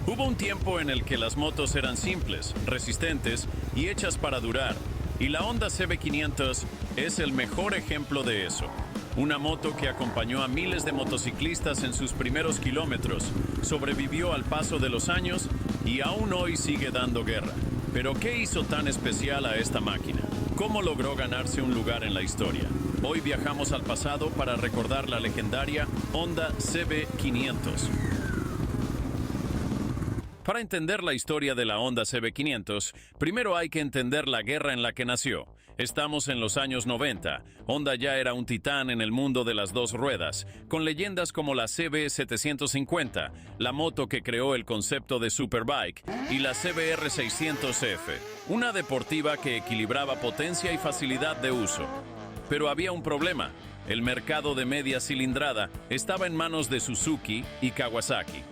Hubo un tiempo en el que las motos eran simples, resistentes y hechas para durar, y la Honda CB500 es el mejor ejemplo de eso. Una moto que acompañó a miles de motociclistas en sus primeros kilómetros, sobrevivió al paso de los años y aún hoy sigue dando guerra. Pero ¿qué hizo tan especial a esta máquina? ¿Cómo logró ganarse un lugar en la historia? Hoy viajamos al pasado para recordar la legendaria Honda CB500. Para entender la historia de la Honda CB500, primero hay que entender la guerra en la que nació. Estamos en los años 90. Honda ya era un titán en el mundo de las dos ruedas, con leyendas como la CB750, la moto que creó el concepto de Superbike, y la CBR600F, una deportiva que equilibraba potencia y facilidad de uso. Pero había un problema. El mercado de media cilindrada estaba en manos de Suzuki y Kawasaki.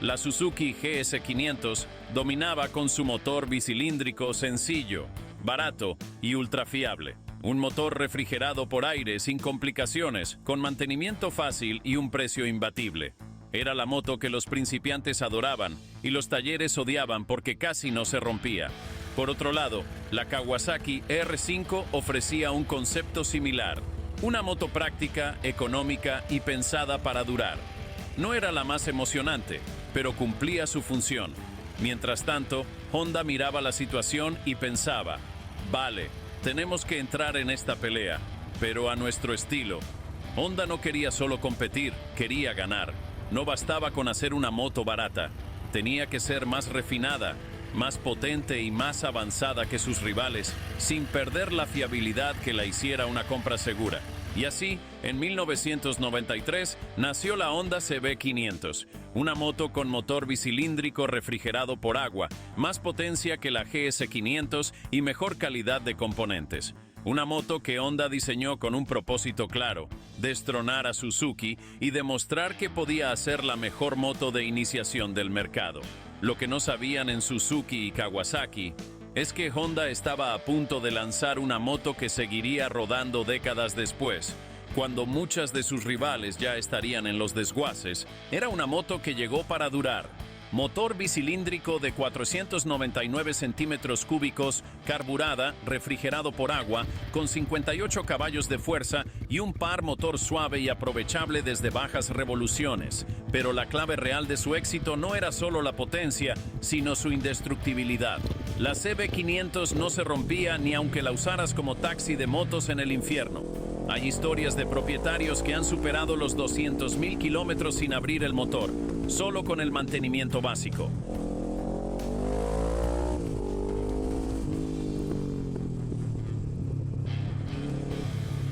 La Suzuki GS500 dominaba con su motor bicilíndrico sencillo, barato y ultra fiable. Un motor refrigerado por aire sin complicaciones, con mantenimiento fácil y un precio imbatible. Era la moto que los principiantes adoraban y los talleres odiaban porque casi no se rompía. Por otro lado, la Kawasaki R5 ofrecía un concepto similar. Una moto práctica, económica y pensada para durar. No era la más emocionante, pero cumplía su función. Mientras tanto, Honda miraba la situación y pensaba, vale, tenemos que entrar en esta pelea, pero a nuestro estilo. Honda no quería solo competir, quería ganar. No bastaba con hacer una moto barata, tenía que ser más refinada, más potente y más avanzada que sus rivales, sin perder la fiabilidad que la hiciera una compra segura. Y así, en 1993, nació la Honda CB500, una moto con motor bicilíndrico refrigerado por agua, más potencia que la GS500 y mejor calidad de componentes. Una moto que Honda diseñó con un propósito claro, destronar a Suzuki y demostrar que podía hacer la mejor moto de iniciación del mercado. Lo que no sabían en Suzuki y Kawasaki es que Honda estaba a punto de lanzar una moto que seguiría rodando décadas después. Cuando muchas de sus rivales ya estarían en los desguaces, era una moto que llegó para durar. Motor bicilíndrico de 499 centímetros cúbicos, carburada, refrigerado por agua, con 58 caballos de fuerza y un par motor suave y aprovechable desde bajas revoluciones. Pero la clave real de su éxito no era solo la potencia, sino su indestructibilidad. La CB500 no se rompía ni aunque la usaras como taxi de motos en el infierno. Hay historias de propietarios que han superado los 200.000 kilómetros sin abrir el motor, solo con el mantenimiento básico.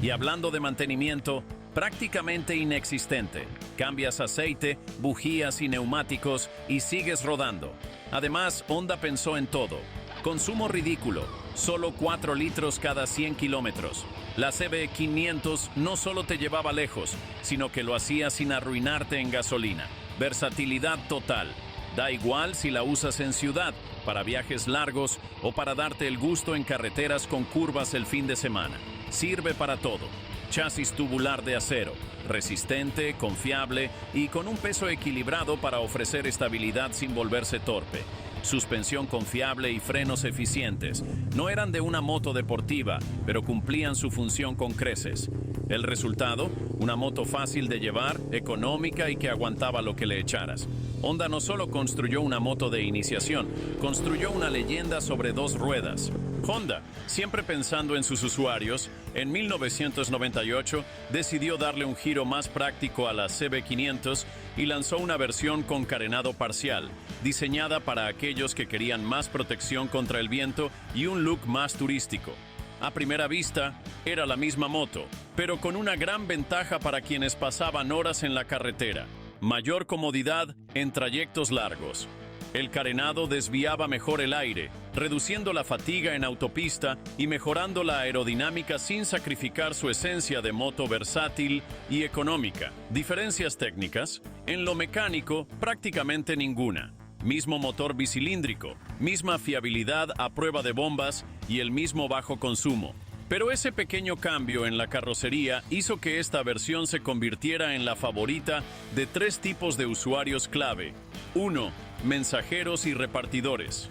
Y hablando de mantenimiento, prácticamente inexistente. Cambias aceite, bujías y neumáticos y sigues rodando. Además, Honda pensó en todo. Consumo ridículo, solo 4 litros cada 100 kilómetros. La CB500 no solo te llevaba lejos, sino que lo hacía sin arruinarte en gasolina. Versatilidad total. Da igual si la usas en ciudad, para viajes largos o para darte el gusto en carreteras con curvas el fin de semana. Sirve para todo. Chasis tubular de acero, resistente, confiable y con un peso equilibrado para ofrecer estabilidad sin volverse torpe. Suspensión confiable y frenos eficientes. No eran de una moto deportiva, pero cumplían su función con creces. El resultado, una moto fácil de llevar, económica y que aguantaba lo que le echaras. Honda no solo construyó una moto de iniciación, construyó una leyenda sobre dos ruedas. Honda, siempre pensando en sus usuarios, en 1998 decidió darle un giro más práctico a la CB500 y lanzó una versión con carenado parcial, diseñada para aquellos que querían más protección contra el viento y un look más turístico. A primera vista, era la misma moto, pero con una gran ventaja para quienes pasaban horas en la carretera: mayor comodidad en trayectos largos. El carenado desviaba mejor el aire, reduciendo la fatiga en autopista y mejorando la aerodinámica sin sacrificar su esencia de moto versátil y económica. Diferencias técnicas: en lo mecánico, prácticamente ninguna. Mismo motor bicilíndrico, misma fiabilidad a prueba de bombas y el mismo bajo consumo. Pero ese pequeño cambio en la carrocería hizo que esta versión se convirtiera en la favorita de tres tipos de usuarios clave. 1. Mensajeros y repartidores.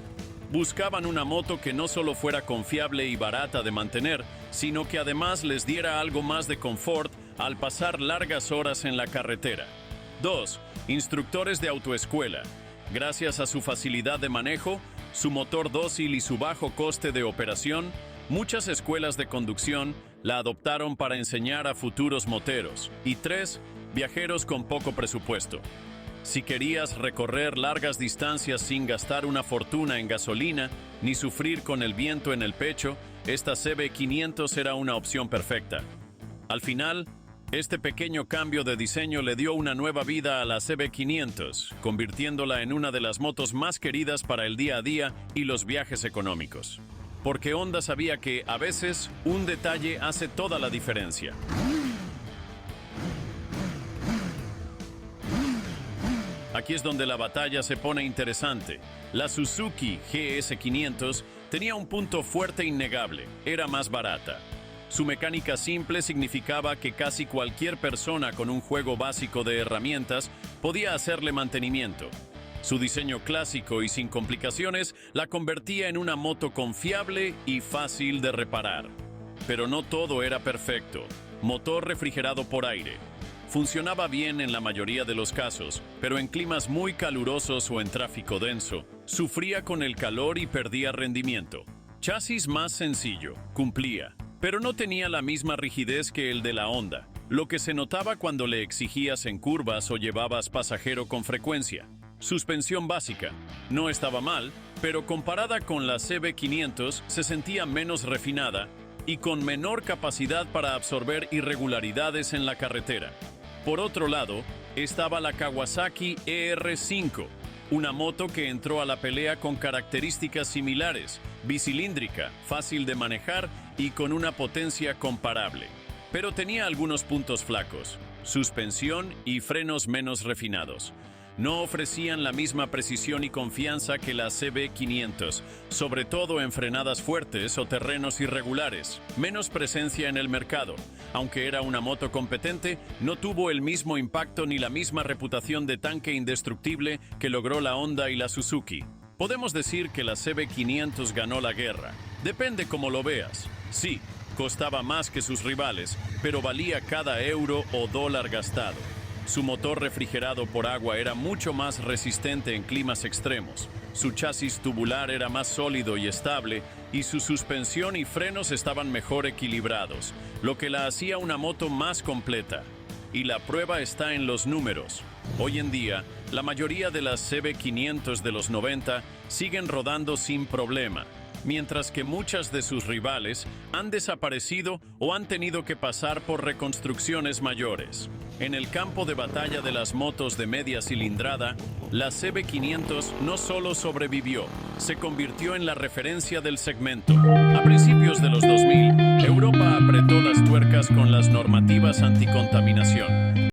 Buscaban una moto que no solo fuera confiable y barata de mantener, sino que además les diera algo más de confort al pasar largas horas en la carretera. 2. Instructores de autoescuela. Gracias a su facilidad de manejo, su motor dócil y su bajo coste de operación, muchas escuelas de conducción la adoptaron para enseñar a futuros moteros. Y 3. Viajeros con poco presupuesto. Si querías recorrer largas distancias sin gastar una fortuna en gasolina, ni sufrir con el viento en el pecho, esta CB500 era una opción perfecta. Al final, este pequeño cambio de diseño le dio una nueva vida a la CB500, convirtiéndola en una de las motos más queridas para el día a día y los viajes económicos. Porque Honda sabía que, a veces, un detalle hace toda la diferencia. Aquí es donde la batalla se pone interesante. La Suzuki GS500 tenía un punto fuerte innegable: era más barata. Su mecánica simple significaba que casi cualquier persona con un juego básico de herramientas podía hacerle mantenimiento. Su diseño clásico y sin complicaciones la convertía en una moto confiable y fácil de reparar. Pero no todo era perfecto. Motor refrigerado por aire. Funcionaba bien en la mayoría de los casos, pero en climas muy calurosos o en tráfico denso, sufría con el calor y perdía rendimiento. Chasis más sencillo, cumplía, pero no tenía la misma rigidez que el de la Honda, lo que se notaba cuando le exigías en curvas o llevabas pasajero con frecuencia. Suspensión básica. No estaba mal, pero comparada con la CB500 se sentía menos refinada y con menor capacidad para absorber irregularidades en la carretera. Por otro lado, estaba la Kawasaki ER5, una moto que entró a la pelea con características similares, bicilíndrica, fácil de manejar y con una potencia comparable. Pero tenía algunos puntos flacos: suspensión y frenos menos refinados. No ofrecían la misma precisión y confianza que la CB500, sobre todo en frenadas fuertes o terrenos irregulares. Menos presencia en el mercado. Aunque era una moto competente, no tuvo el mismo impacto ni la misma reputación de tanque indestructible que logró la Honda y la Suzuki. Podemos decir que la CB500 ganó la guerra. Depende cómo lo veas. Sí, costaba más que sus rivales, pero valía cada euro o dólar gastado. Su motor refrigerado por agua era mucho más resistente en climas extremos. Su chasis tubular era más sólido y estable, y su suspensión y frenos estaban mejor equilibrados, lo que la hacía una moto más completa. Y la prueba está en los números. Hoy en día, la mayoría de las CB500 de los 90 siguen rodando sin problema, mientras que muchas de sus rivales han desaparecido o han tenido que pasar por reconstrucciones mayores. En el campo de batalla de las motos de media cilindrada, la CB500 no solo sobrevivió, se convirtió en la referencia del segmento. A principios de los 2000, Europa apretó las tuercas con las normativas anticontaminación.